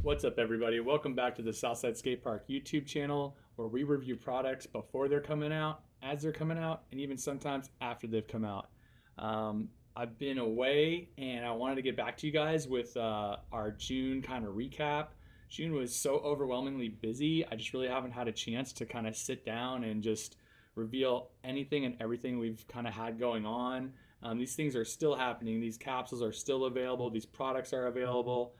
What's up, everybody? Welcome back to the Southside Skatepark YouTube channel, where we review products before they're coming out, as they're coming out, and even sometimes after they've come out. I've been away, and I wanted to get back to you guys with our June kind of recap. June was so overwhelmingly busy. I just really haven't had a chance to kind of sit down and just reveal anything and everything we've kind of had going on. These things are still happening. These capsules are still available. These products are available.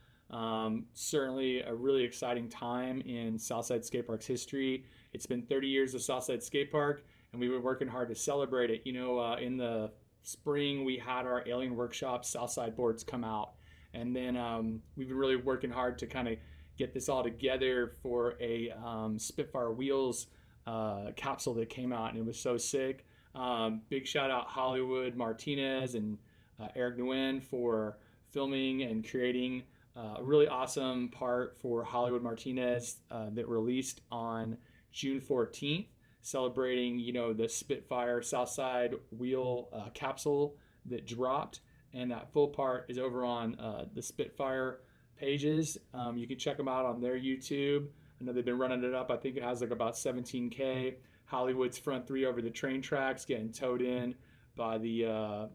Certainly a really exciting time in Southside Skatepark's history. It's been 30 years of Southside Skatepark, and we've been working hard to celebrate it. In the spring, we had our Alien Workshop Southside boards come out, and then we've been really working hard to kind of get this all together for a Spitfire wheels capsule that came out, and it was so sick. Big shout out Hollywood Martinez and Eric Nguyen for filming and creating a really awesome part for Hollywood Martinez that released on June 14th, celebrating, the Spitfire Southside wheel capsule that dropped. And that full part is over on the Spitfire pages. You can check them out on their YouTube. I know they've been running it up. I think it has like about 17K. Hollywood's front three over the train tracks getting towed in by the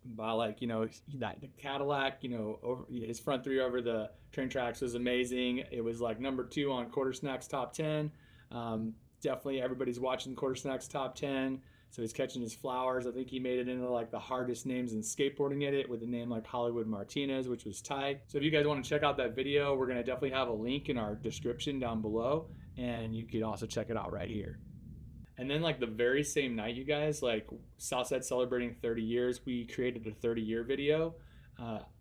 the Cadillac, over his front three over the train tracks was amazing. It was like number 2 on Quarter Snacks top 10. Definitely everybody's watching Quarter Snacks top 10. So he's catching his flowers. I think he made it into like the hardest names in skateboarding at it with a name like Hollywood Martinez, which was tight. So if you guys want to check out that video, we're going to definitely have a link in our description down below. And you can also check it out right here. And then like the very same night, you guys, like Southside celebrating 30 years, we created a 30-year video.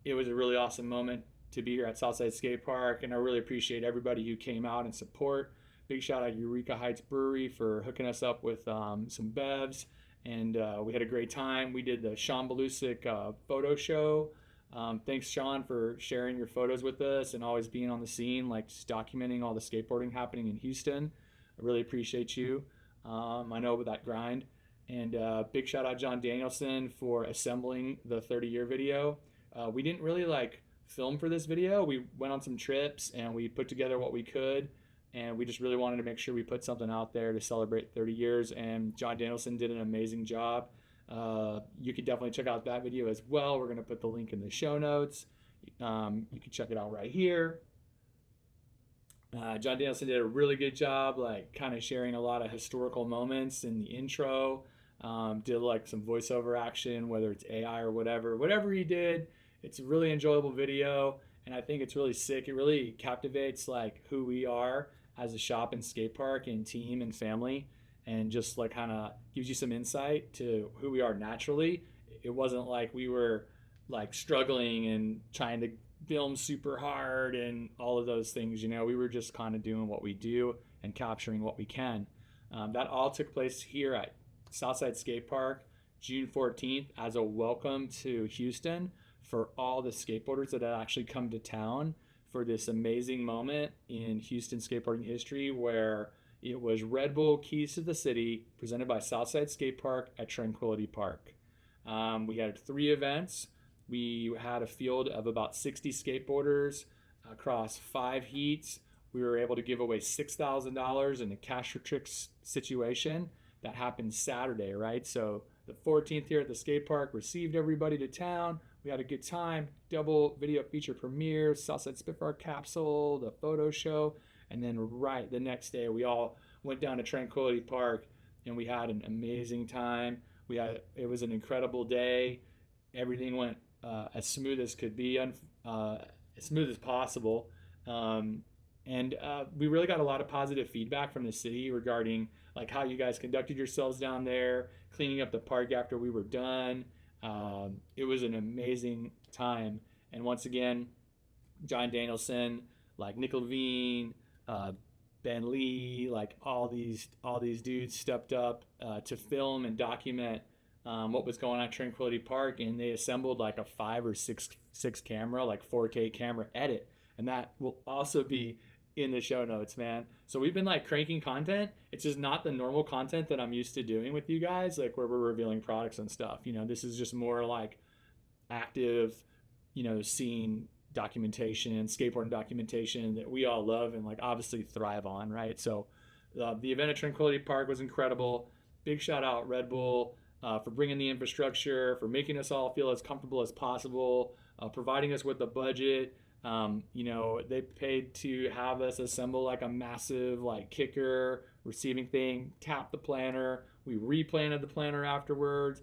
It was a really awesome moment to be here at Southside Skate Park, and I really appreciate everybody who came out and support. Big shout out Eureka Heights Brewery for hooking us up with some bevs, and we had a great time. We did the Sean Belusic photo show. Thanks, Sean, for sharing your photos with us and always being on the scene, like just documenting all the skateboarding happening in Houston. I really appreciate you. I know with that grind. And big shout out John Danielson for assembling the 30-year video. We didn't really like film for this video. We went on some trips and we put together what we could, and we just really wanted to make sure we put something out there to celebrate 30 years, and John Danielson did an amazing job. You can definitely check out that video as well. We're going to put the link in the show notes. You can check it out right here. John Danielson did a really good job, like kind of sharing a lot of historical moments in the intro. Did like some voiceover action, whether it's AI or whatever he did. It's a really enjoyable video, and I think it's really sick. It really captivates like who we are as a shop and skate park and team and family, and just like kind of gives you some insight to who we are naturally. It wasn't like we were like struggling and trying to film super hard and all of those things. We were just kind of doing what we do and capturing what we can. That all took place here at Southside Skate Park June 14th as a welcome to Houston for all the skateboarders that had actually come to town for this amazing moment in Houston skateboarding history, where it was Red Bull Keys to the City presented by Southside Skate Park at Tranquility Park. We had 3 events. We had a field of about 60 skateboarders across 5 heats. We were able to give away $6,000 in a cash for tricks situation. That happened Saturday, right? So the 14th here at the skate park received everybody to town. We had a good time. Double video feature premiere, Southside Spitfire capsule, the photo show. And then right the next day, we all went down to Tranquility Park and we had an amazing time. It was an incredible day. Everything went as smooth as could be, as smooth as possible. And we really got a lot of positive feedback from the city regarding like how you guys conducted yourselves down there, cleaning up the park after we were done. It was an amazing time. And once again, John Danielson, like Nick Levine, Ben Lee, like all these dudes stepped up to film and document what was going on at Tranquility Park, and they assembled like a 5 or 6 camera, like 4K camera edit, and that will also be in the show notes, man. So we've been like cranking content. It's just not the normal content that I'm used to doing with you guys, like where we're revealing products and stuff. This is just more like active, seeing documentation, skateboarding documentation that we all love and like obviously thrive on, right? So the event at Tranquility Park was incredible. Big shout out Red Bull for bringing the infrastructure, for making us all feel as comfortable as possible, providing us with a budget. They paid to have us assemble like a massive like kicker receiving thing, tap the planner. We replanted the planner afterwards.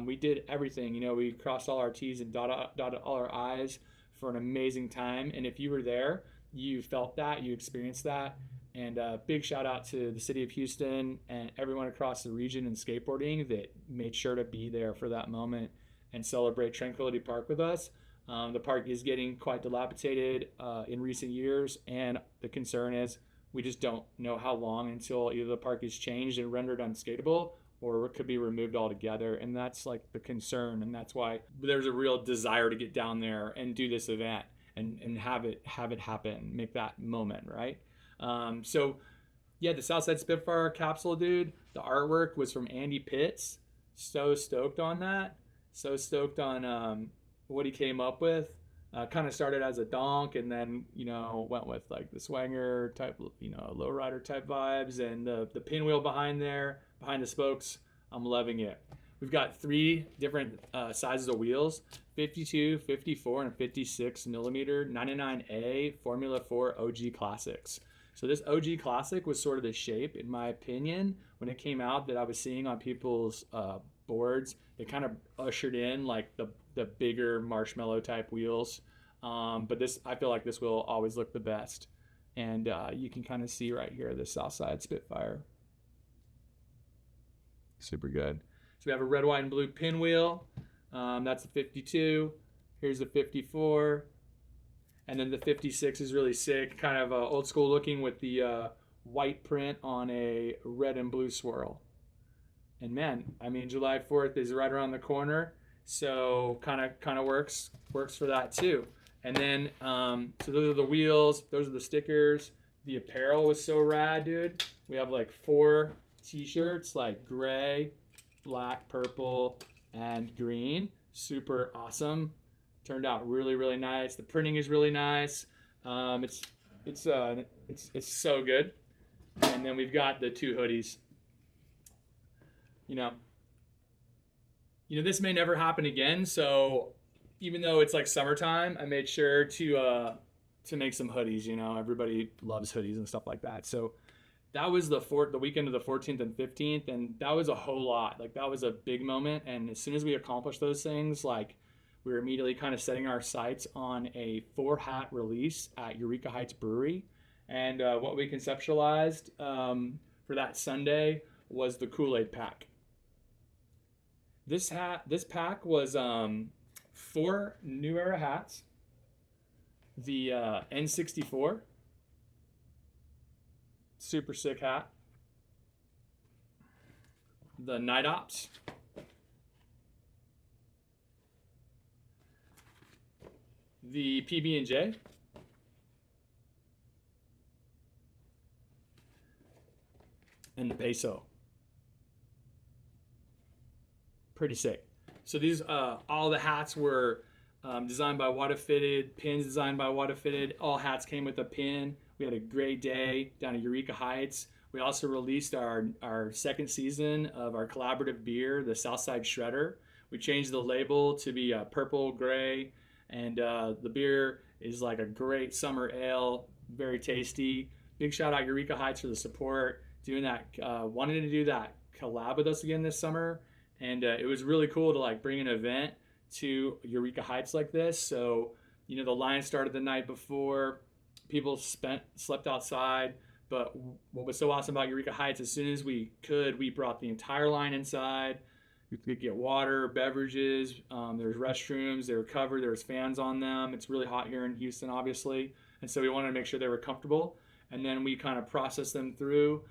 We did everything. We crossed all our T's and dotted all our I's for an amazing time. And if you were there, you felt that, you experienced that. And big shout out to the city of Houston and everyone across the region in skateboarding that made sure to be there for that moment and celebrate Tranquility Park with us. The park is getting quite dilapidated in recent years, and the concern is we just don't know how long until either the park is changed and rendered unskateable, or it could be removed altogether. And that's like the concern, and that's why there's a real desire to get down there and do this event and have it happen, make that moment, right? The Southside Spitfire capsule, dude, the artwork was from Andy Pitts. So stoked on that. So stoked on what he came up with. Kind of started as a donk and then, went with like the swanger type, lowrider type vibes, and the pinwheel behind the spokes. I'm loving it. We've got 3 different sizes of wheels, 52, 54, and 56 millimeter 99A Formula 4 OG Classics. So this OG Classic was sort of the shape, in my opinion, when it came out that I was seeing on people's boards. It kind of ushered in like the bigger marshmallow type wheels. But I feel like this will always look the best. And you can kind of see right here, the Southside Spitfire. Super good. So we have a red, white, and blue pinwheel. That's the 52. Here's the 54. And then the 56 is really sick, kind of old school looking with the white print on a red and blue swirl. And man, July 4th is right around the corner, so kind of works for that too. And then so those are the wheels, those are the stickers. The apparel was so rad, dude. We have like 4 t-shirts, like gray, black, purple, and green. Super awesome. Turned out really, really nice. The printing is really nice. It's so good. And then we've got the 2 hoodies. This may never happen again. So even though it's like summertime, I made sure to make some hoodies. Everybody loves hoodies and stuff like that. So that was the weekend of the 14th and 15th, and that was a whole lot. Like that was a big moment. And as soon as we accomplished those things, like we were immediately kind of setting our sights on a 4-hat release at Eureka Heights Brewery. And what we conceptualized for that Sunday was the Kool-Aid pack. This pack was 4 New Era hats, the N64, super sick hat, the Night Ops, the PB&J, and the Peso. Pretty sick. So these all the hats were designed by Wada Fitted, pins designed by Wada Fitted. All hats came with a pin. We had a great day down at Eureka Heights. We also released our second season of our collaborative beer, the Southside Shredder. We changed the label to be purple, gray, and the beer is like a great summer ale, very tasty. Big shout out Eureka Heights for the support, doing that, wanting to do that collab with us again this summer. And it was really cool to like bring an event to Eureka Heights like this. So, the line started the night before. People slept outside. But what was so awesome about Eureka Heights, as soon as we could, we brought the entire line inside. You could get water, beverages. There's restrooms. They were covered. There was fans on them. It's really hot here in Houston, obviously. And so we wanted to make sure they were comfortable. And then we kind of processed them through.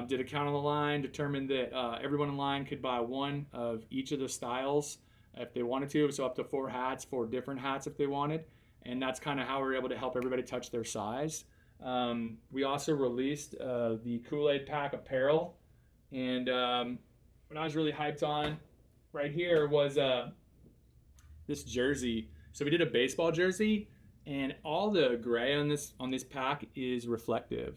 Did a count on the line, determined that everyone in line could buy one of each of the styles if they wanted to, so up to 4 hats, 4 different hats if they wanted, and that's kind of how we were able to help everybody touch their size. We also released the Kool-Aid Pack apparel, and what I was really hyped on right here was this jersey. So we did a baseball jersey, and all the gray on this pack is reflective.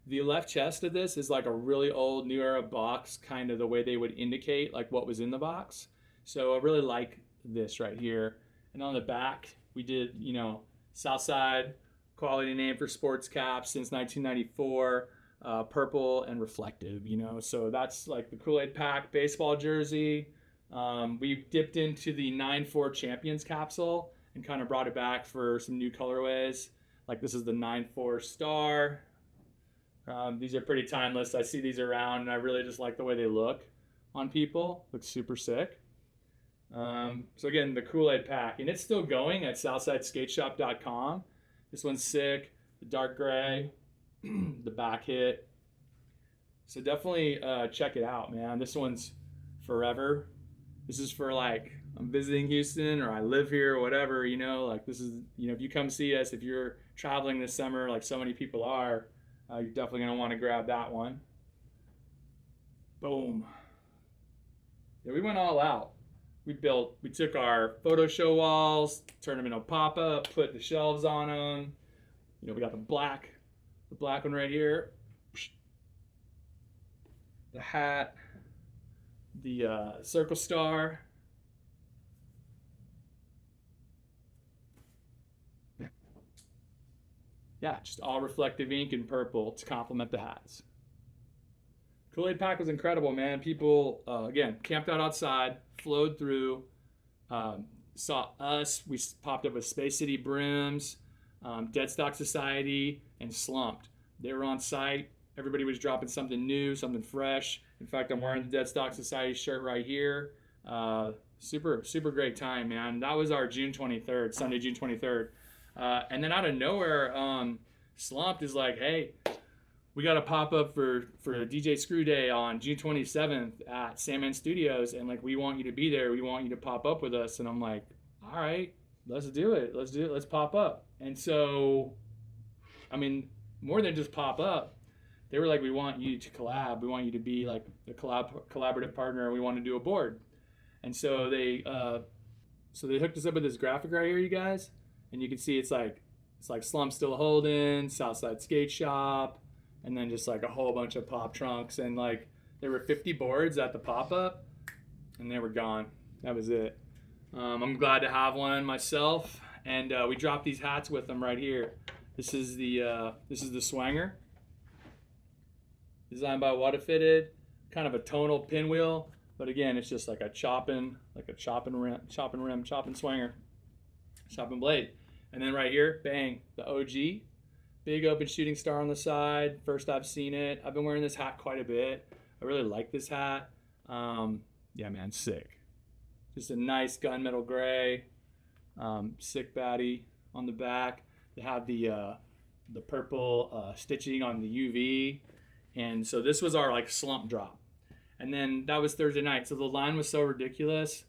The left chest of this is like a really old New Era box, kind of the way they would indicate like what was in the box. So I really like this right here. And on the back, we did, you know, Southside, quality name for sports caps since 1994, purple and reflective, you know. So that's like the Kool-Aid Pack baseball jersey. We dipped into the 9-4 Champions capsule and kind of brought it back for some new colorways. Like this is the 9-4 Star. These are pretty timeless. I see these around and I really just like the way they look on people. Looks super sick. So again, the Kool-Aid Pack, and it's still going at SouthsideSkateshop.com. This one's sick. The dark gray, the back hit. So definitely check it out, man. This one's forever. This is for like, I'm visiting Houston or I live here or whatever, you know, like this is, you know, if you come see us, if you're traveling this summer, like so many people are, you're definitely going to want to grab that one. Boom. Yeah, we went all out. We took our photo show walls, turned them into a pop-up, put the shelves on them. You know, we got the black one right here. The hat, the circle star. Yeah, just all reflective ink and purple to complement the hats. Kool-Aid Pack was incredible, man. People, again, camped out outside, flowed through, saw us. We popped up with Space City Brims, Dead Stock Society, and Slumped. They were on site. Everybody was dropping something new, something fresh. In fact, I'm wearing the Dead Stock Society shirt right here. Super, super great time, man. That was our June 23rd, Sunday, June 23rd. And then out of nowhere, Slumped is like, hey, we got a pop up for DJ Screw Day on June 27th at Sandman Studios, and like we want you to be there. We want you to pop up with us. And I'm like, all right, let's do it. Let's pop up. And so, I mean, more than just pop up, they were like, we want you to collab. We want you to be like a collaborative partner. We want to do a board. And so they hooked us up with this graphic right here, you guys. And you can see it's like Slump Still Holding, Southside Skate Shop, and then just like a whole bunch of pop trunks. And like there were 50 boards at the pop-up, and they were gone. That was it. I'm glad to have one myself, and we dropped these hats with them right here. This is the Swanger, designed by What It Fitted, kind of a tonal pinwheel, but again, it's just like a chopping swanger, chopping blade. And then right here, bang, the OG, big open shooting star on the side. First I've seen it. I've been wearing this hat quite a bit. I really like this hat. Yeah, man, sick. Just a nice gunmetal gray, sick baddie on the back. They have the purple stitching on the UV. And so this was our like slump drop. And then that was Thursday night. So the line was so ridiculous.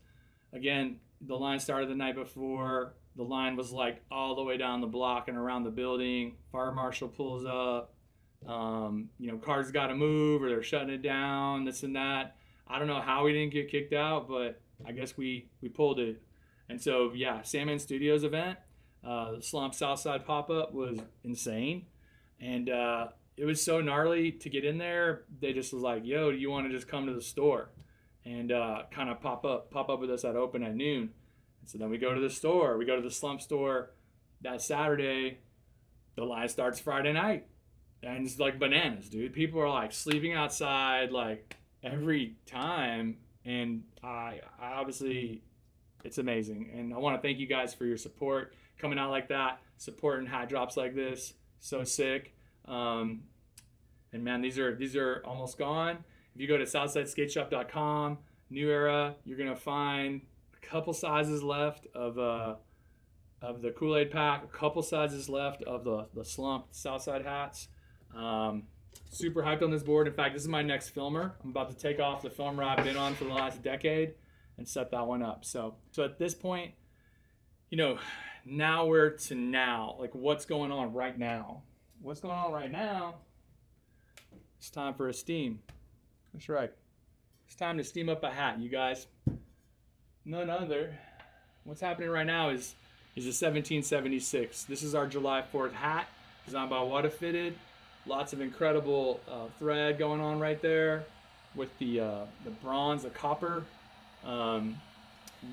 Again, the line started the night before. The line was like all the way down the block and around the building. Fire marshal pulls up. You know, cars got to move or they're shutting it down, this and that. I don't know how we didn't get kicked out, but I guess we pulled it. And so, yeah, Sandman Studios event, the Slump Southside pop-up was insane. And it was so gnarly to get in there. They just was like, yo, do you want to just come to the store and kind of pop up with us at open at noon? So then we go to the store. We go to the Slump store that Saturday. The line starts Friday night. And it's like bananas, dude. People are like sleeping outside like every time. And I obviously, it's amazing. And I want to thank you guys for your support. Coming out like that, supporting hat drops like this. So sick. And man, these are almost gone. If you go to SouthsideSkateshop.com, New Era, you're going to find couple sizes left of the Kool-Aid Pack, a couple sizes left of the Slump Southside hats. Super hyped on this board. In fact, this is my next filmer. I'm about to take off the filmer I've been on for the last decade and set that one up. So at this point, you know, now we're to now. Like, what's going on right now? What's going on right now? It's time for a steam. That's right. It's time to steam up a hat, you guys. None other. What's happening right now is is a 1776. This is our July 4th hat, designed by Water Fitted. Lots of incredible thread going on right there with the bronze, the copper.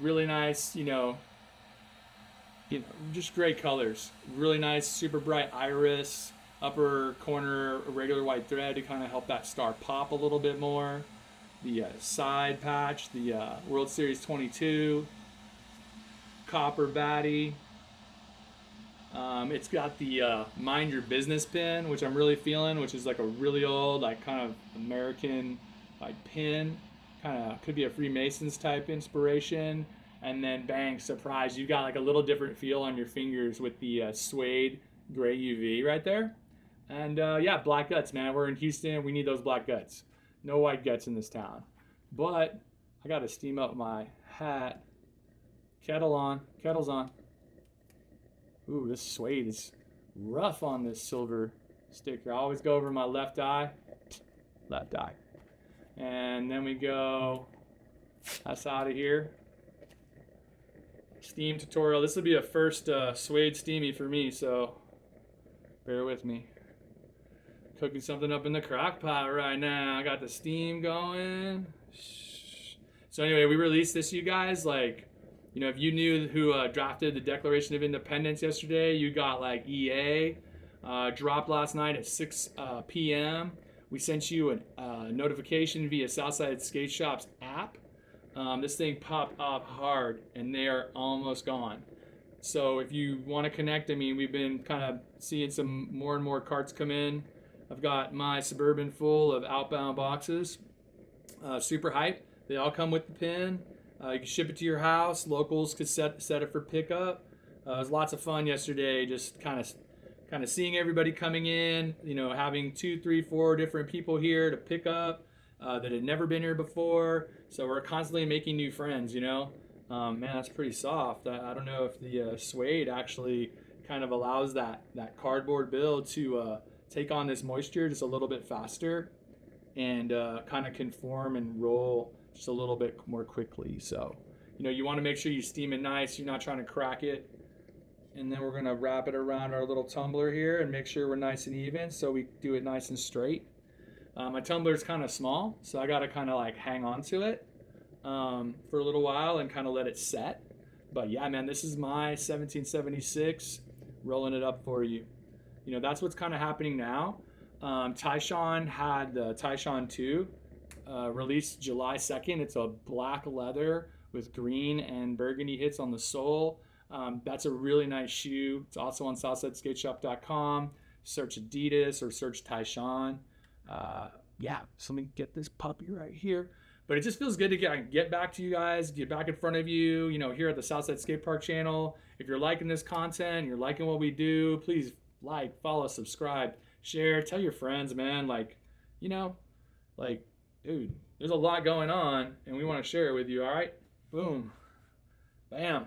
Really nice, just great colors. Really nice, super bright iris. Upper corner, regular white thread to kind of help that star pop a little bit more. The side patch, the World Series 22. Copper baddie. It's got the Mind Your Business pin, which I'm really feeling, which is like a really old, like kind of American like pin. Kind of could be a Freemasons type inspiration. And then bang, surprise, you got like a little different feel on your fingers with the suede gray UV right there. And yeah, black guts, man. We're in Houston. We need those black guts. No white guts in this town. But I got to steam up my hat. Kettle's on. Ooh, this suede is rough on this silver sticker. I always go over my left eye. And then we go, that's out of here. Steam tutorial. This will be a first suede steamy for me, so bear with me. Cooking something up in the crock pot right now. I got the steam going. So anyway, we released this, you guys. Like, if you knew who drafted the Declaration of Independence yesterday, you got like EA. Dropped last night at 6 p.m. We sent you a notification via Southside Skateshop's app. This thing popped up hard, and they are almost gone. So if you want to connect, we've been kind of seeing some more and more carts come in. I've got my Suburban full of outbound boxes. Super hype. They all come with the pin. You can ship it to your house. Locals could set it for pickup. It was lots of fun yesterday, just kind of seeing everybody coming in, having 2, 3, 4 different people here to pick up that had never been here before. So we're constantly making new friends, Man, that's pretty soft. I don't know if the suede actually kind of allows that cardboard build to take on this moisture just a little bit faster and kind of conform and roll just a little bit more quickly. So, you want to make sure you steam it nice. You're not trying to crack it. And then we're going to wrap it around our little tumbler here and make sure we're nice and even so we do it nice and straight. My tumbler is kind of small, so I got to kind of like hang on to it for a little while and kind of let it set. But yeah, man, this is my 1776, rolling it up for you. That's what's kind of happening now. Tyshawn had the Tyshawn 2 released July 2nd. It's a black leather with green and burgundy hits on the sole. That's a really nice shoe. It's also on SouthsideSkateshop.com. Search Adidas or search Tyshawn. Yeah, so let me get this puppy right here. But it just feels good to get back to you guys, get back in front of you, here at the Southside Skatepark channel. If you're liking this content, you're liking what we do, please like, follow, subscribe, share, tell your friends, man. Dude, there's a lot going on, and we want to share it with you, all right? Boom. Bam.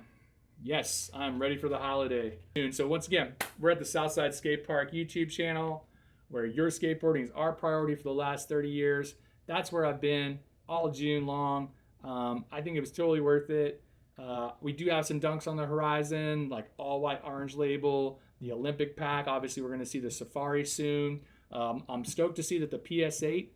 Yes, I'm ready for the holiday. So once again, we're at the Southside Skatepark YouTube channel, where your skateboarding is our priority for the last 30 years. That's where I've been all June long. I think it was totally worth it. We do have some dunks on the horizon, like all white orange label, the Olympic pack. Obviously, we're going to see the Safari soon. I'm stoked to see that the PS8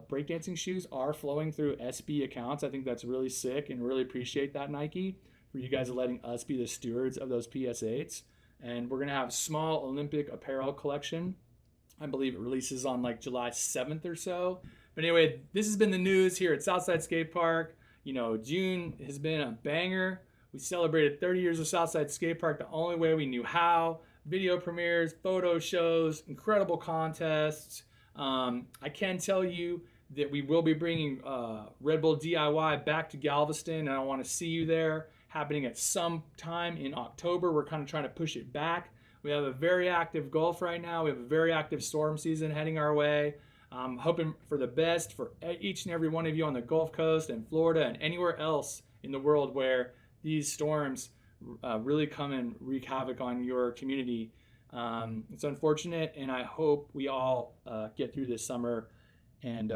breakdancing shoes are flowing through SB accounts. I think that's really sick and really appreciate that, Nike, for you guys letting us be the stewards of those PS8s. And we're going to have small Olympic apparel collection. I believe it releases on like July 7th or so. But anyway, this has been the news here at Southside Skatepark. June has been a banger. We celebrated 30 years of Southside Skatepark the only way we knew how. Video premieres, photo shows, incredible contests. I can tell you that we will be bringing Red Bull DIY back to Galveston, and I want to see you there, happening at some time in October. We're kind of trying to push it back. We have a very active Gulf right now. We have a very active storm season heading our way. I'm hoping for the best for each and every one of you on the Gulf Coast and Florida and anywhere else in the world where these storms really come and wreak havoc on your community. It's unfortunate, and I hope we all get through this summer and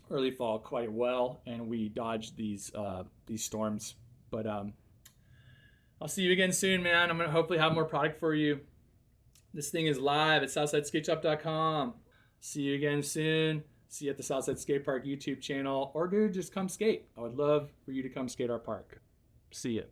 early fall quite well, and we dodge these storms. But I'll see you again soon, man. I'm gonna hopefully have more product for you. This thing is live at SouthsideSkateShop.com. See you again soon. See you at the Southside Skatepark YouTube channel. Or dude, just come skate. I would love for you to come skate our park. See ya.